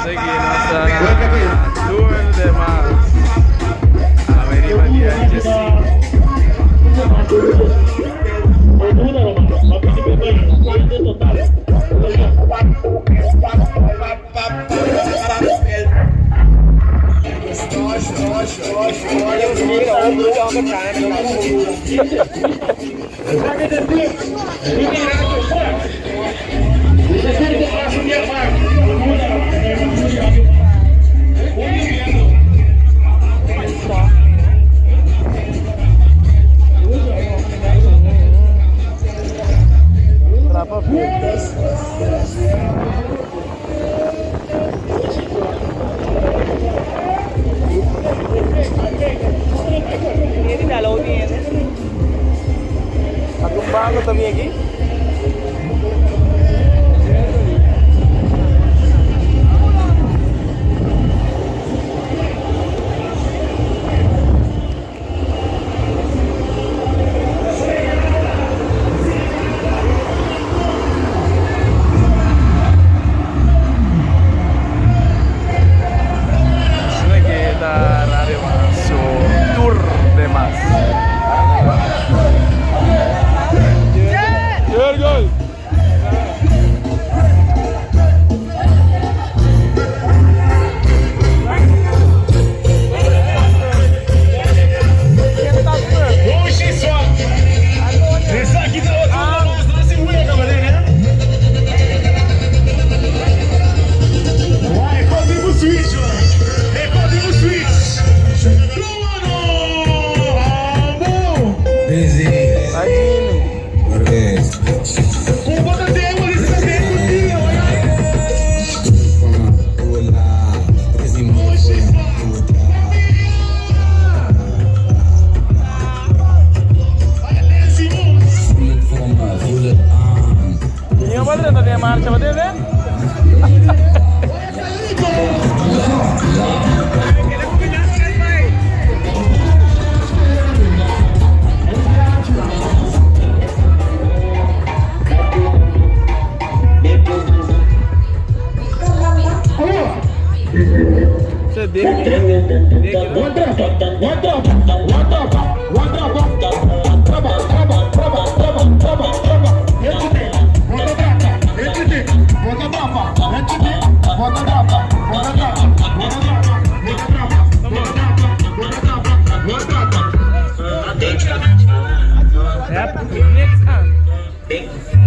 Seguimos a Tour de Más. Avenida Diágesis. Berapa pies? Ini dalau ni. Aku bangun tadi lagi.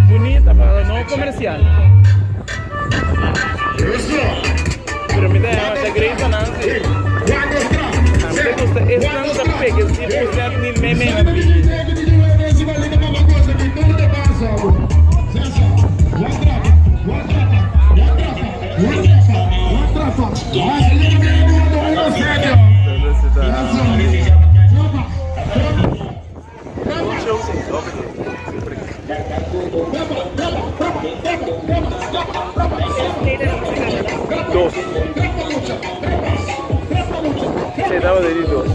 Bonita, pero no comercial. Pero mira, essa grita não sei. Esse não está pego, se você me meme. Dos. Se daba de ir dos.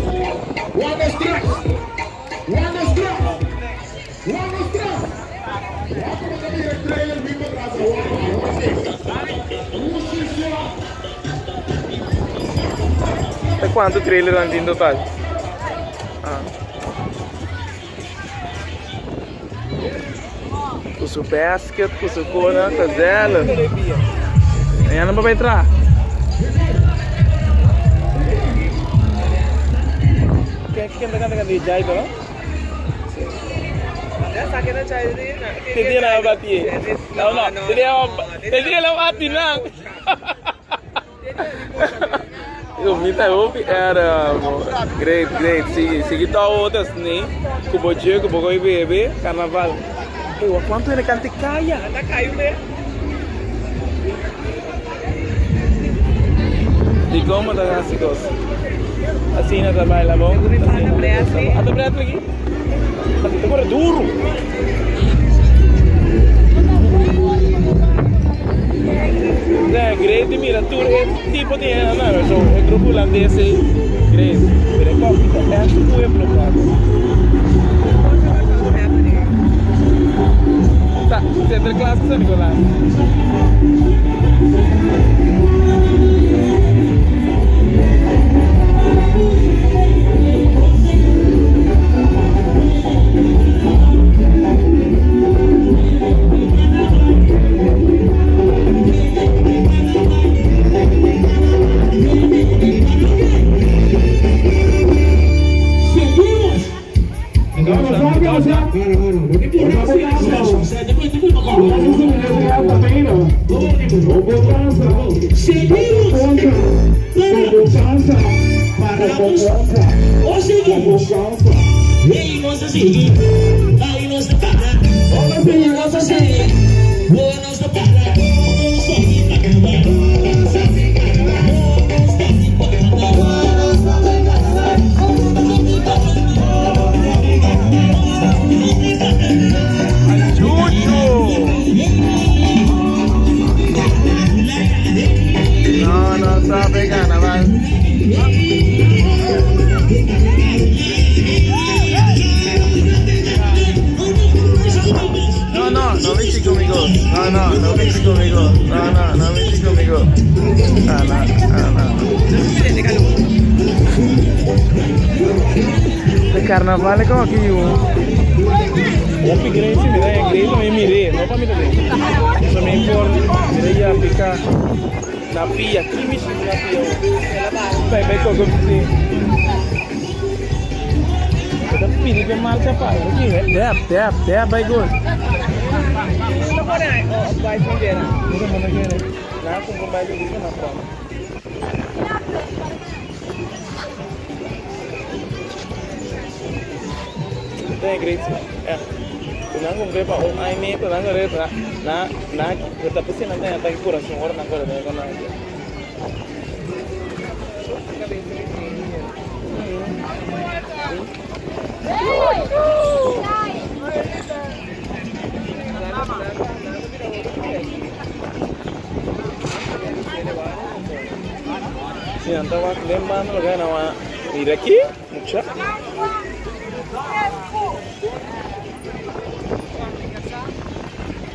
E quanto trailer hanno in totale? Com o basket, com o cona, com a zela. E não vai entrar. Quem anda de jai तो? Já que não jai de. Tedia na bati. Não. Tedia na bati não. Eu me tá ouvi era great. Se que tá outras nem, cubo dia, cubo coi bebê, carnaval. Eu quanto ele canta caia? Tá caiu mesmo. E como tá assim gosta? Assim na trabalha bom? Ada berat lagi? Itu mah duro. Nah, grade mira tour é tipo de não, so é grupo holandês grade. Pero como é um pueblo claro. Tá, centro classe sabe lá. Ele gosta seguir, aí nós tá parado. Olha bem, eu gosto seguir. Boa, nós tá parado. Não só fica cantando. Não só fica cantando. Não só fica cantando. Não só fica No, no sabe carnaval. No viste conmigo. No viste conmigo. No viste conmigo. De carnaval como aqui eu piquei esse mira, é grande, eu mirei, não para mirar. Isso me importa, mirei a picar na pia, que me chama na pia. Vai com você. Kita pilih ke marca apa? Okey, tap, baik good. Não pode vai vender. Não mana kira. Nah, aku kembali di sana pram. Tem great. Tunang comprei para um aine, tunang reta. Na kita pasti nanti akan kurang semua orang kalau ada kena. Si anda wak lemban loga nawa iraki mucha.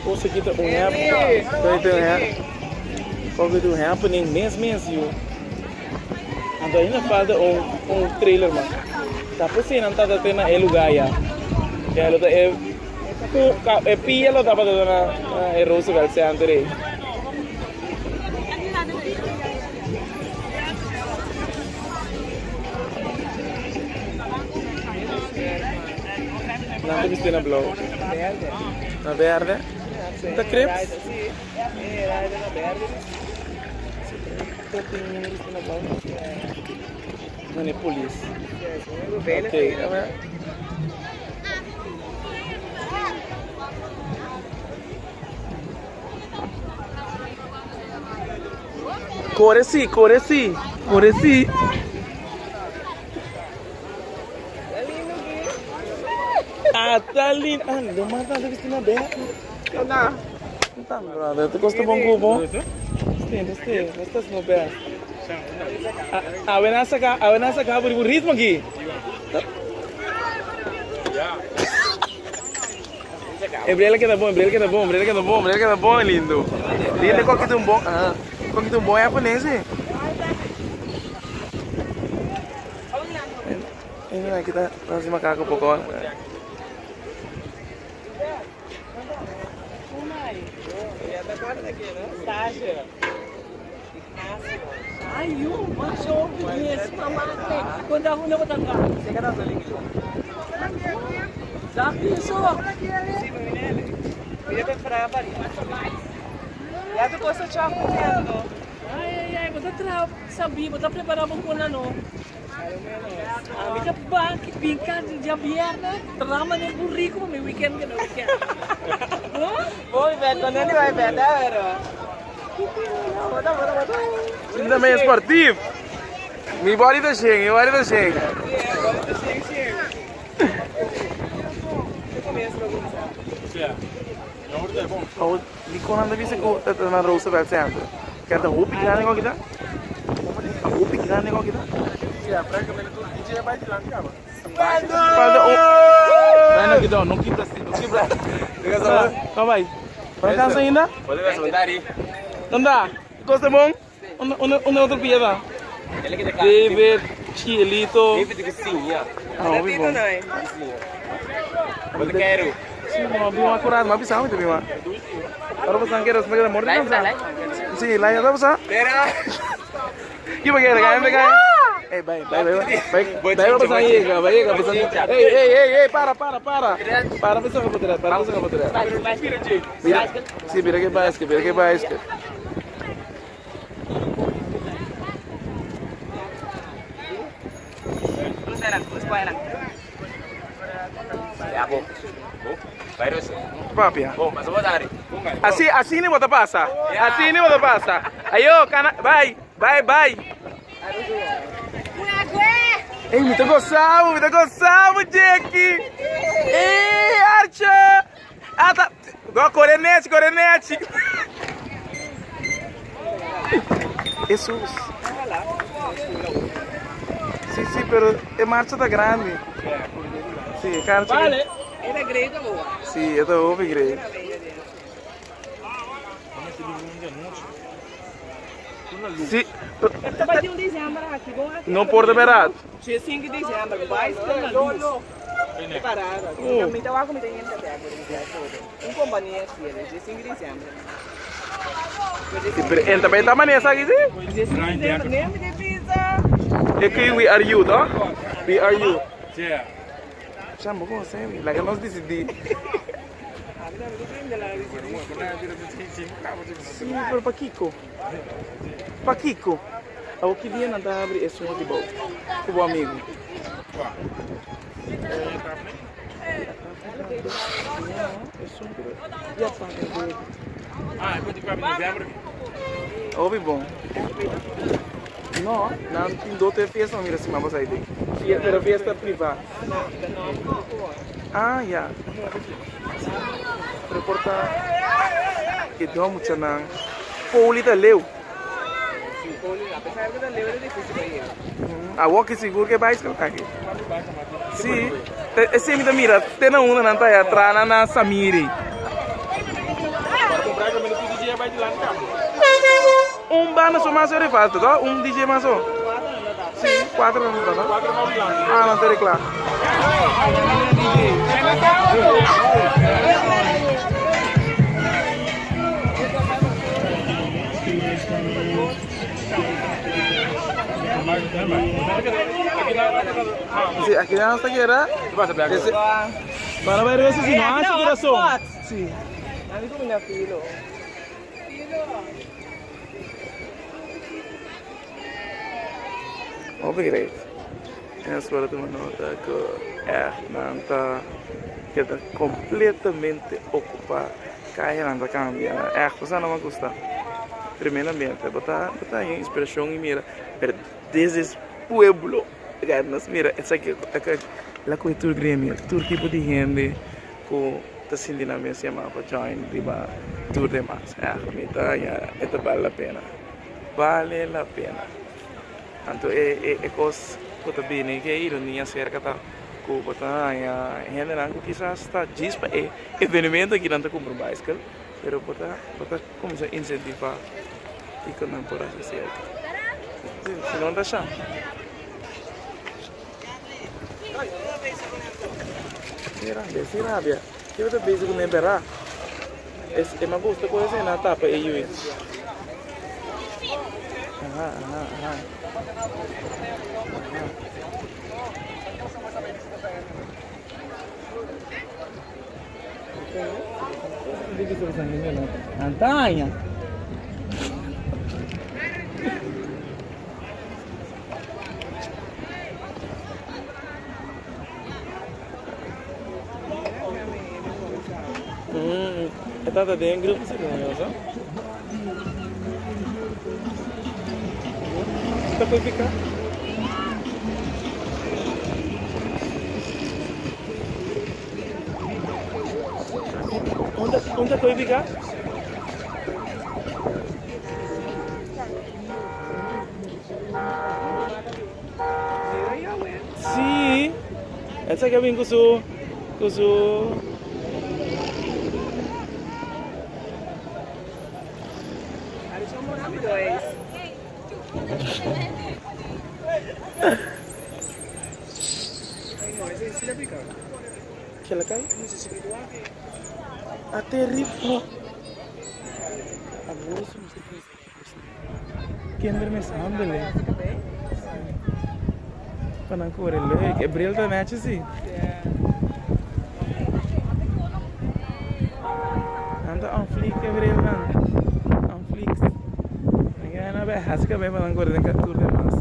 Você kita punya itu ya. Kau itu happening mês you. Anda ainda falta trailer mah. Tapi sih nanti ada tema lugar ya. Ya lo tu pia lo dapat ada Roosevelt se antere. Nanti bisa na blow. Na verde. The crepes. Na verde. Não é polícia. Ok. Coreci. Tá lindo. Não mata da Cristina Beto. Não. Então, brother, tu gosta bom cubo? Este, estás no pé. A venasa cá por ritmo aqui. Embrela que tá bom, lindo. Lindo qual que tem bom. Qual que tem bom é japonês. Ini kita masih makan ke pokok. Ayo, masuk yes, mama. Quando a rua botar cá. Você quer dar ali? Já pensou? Ia preparar a varinha. Já tu gosta de chocolate? Ai, botar sabia, botar preparar para pôr no. Kita bang, bingkai di Jabiana, terama ni burrico, me weekend ke weekend. Boy, bed, quando ele vai bed, Você também é esportivo? Minha body tá cheia, Oh, di konan da bisa ko na Roosevelt Center. Kata hopi grande ko kita. Hopi grande ko kita. Francamente tudo DJ vai de lá, cara. Não kita, não quebra. Tá vai. Para casa ainda? Pode ver, sondari. Tanda, gosta bom? Onde outro piada? Ele que David, Chilito. David que sim, já. Ouvi bom. Pode quero. Sim, mas bem acurado, mas bisa muito bem, mas. Para você não quer os meus amores, não sabe? Sim, lá já dá você. Pera. Que bagulho, cara? Vai pra passar aí, cara. Vai, cara. Ei, para. Para, você vai poder. Sim, vira que basket. Ya, bom. Vai, Russo. Papia. Bom, mas eu vou dar. Assim nem bota passa. Assim nem bota passa. Aí, vai. Ei, me tá gostando, Jack. Ei, Archa. Ah, tá. Coronete. Jesus. Sí, pero el marcha está grande. Sí, cara. Vale, ele é grego agora. Sí, eu tô ouvindo grande. Sí, Esta vai ter dezembro aqui, bom? não pode barato. Dia 5 de dezembro, vai estar na luz. Preparado. Também tá lá como tem gente até agora. Companhia aqui, dia 5 de dezembro. Ele também tá maneiro, sabe aqui? Dia 5 de dezembro, nem me defisa. Aqui, we are you, tá? We are you. Yeah. Chama como sempre, lá que nós decidimos. Sim, pero Paquico. O que dia não tá abrindo esse um de bom. Com o amigo. Ah, depois de para dezembro. Ouve bom. Não tem outra festa, não mira assim, mas vou sair daqui. Era festa privada. Ah, já. Reportar que deu muito na Paulita Leu. Apesar de ler, é difícil para ele. A walk seguro que vai escutar aqui. Sim. Esse me mira, tem na uma não tá atrás na Samiri. Para comprar que menos o DJ vai de lá no campo. Banda só mais de falta, tá? DJ mais só. Sim, 4 não tá, tá? 4 não de lá. Ah, não tem claro. Sí, aquí ya no está quiera. Tu vas a pegar. Para ver eso si no hace corazón. Sí. A mí como me afilo. Obrigado. É só uma nota que não está completamente ocupada. Cai não cambia. Coisa não me gusta. Primeiramente, botar em expressão e mira, pero desde pueblo, mira, essa aqui é a cultura grêmio, todo tipo de gente que está sentindo a minha semana para join, riba, tudo demais. Esta vale a pena. Vale a pena. Então, é coisa que também que é ironia cerca tá que botar gente não quizás está diz para evento que não está comprando bicycle, pero botar começa a incentivar e que não pode ser. Se não dá chance. Rábia. Eu tô bem com neberá. É uma gosta coisa na tapa e eu. Antanya. Está de grupo sih kan, Kita pergi kan? Onde foi ficar? Sim. Essa que vem com o que ela cai? Até rico. Abuso. Que andar me sambil é? Para não correr le, que brilha da match sim. Anda on flick que brilha não. On flick. Ninguém não vai rascar bem para não correr dentro do demais.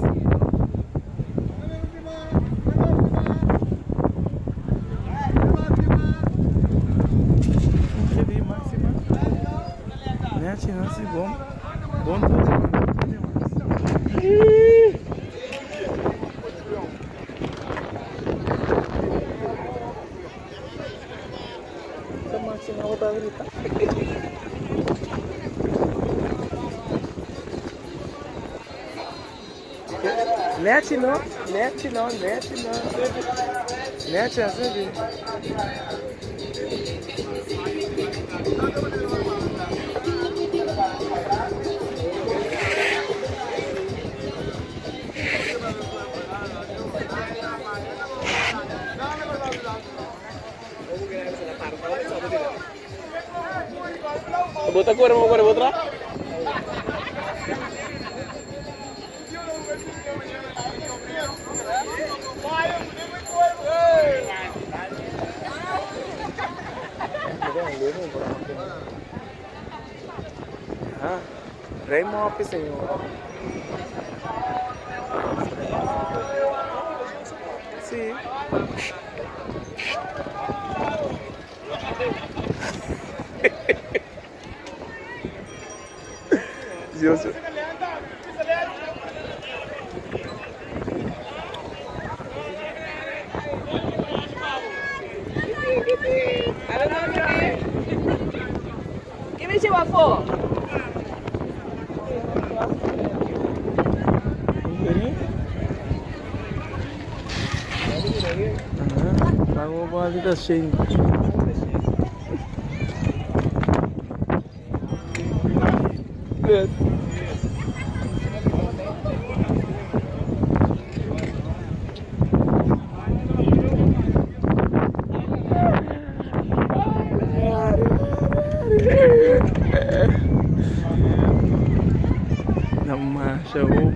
Nete não, nete não, nete não. Nete é assim. Bota cor, mau cor, bota. Ah, Raymond office senhor. Sim. Deus. Give me your phone. Bago pa dito Shane. Good. Nama show.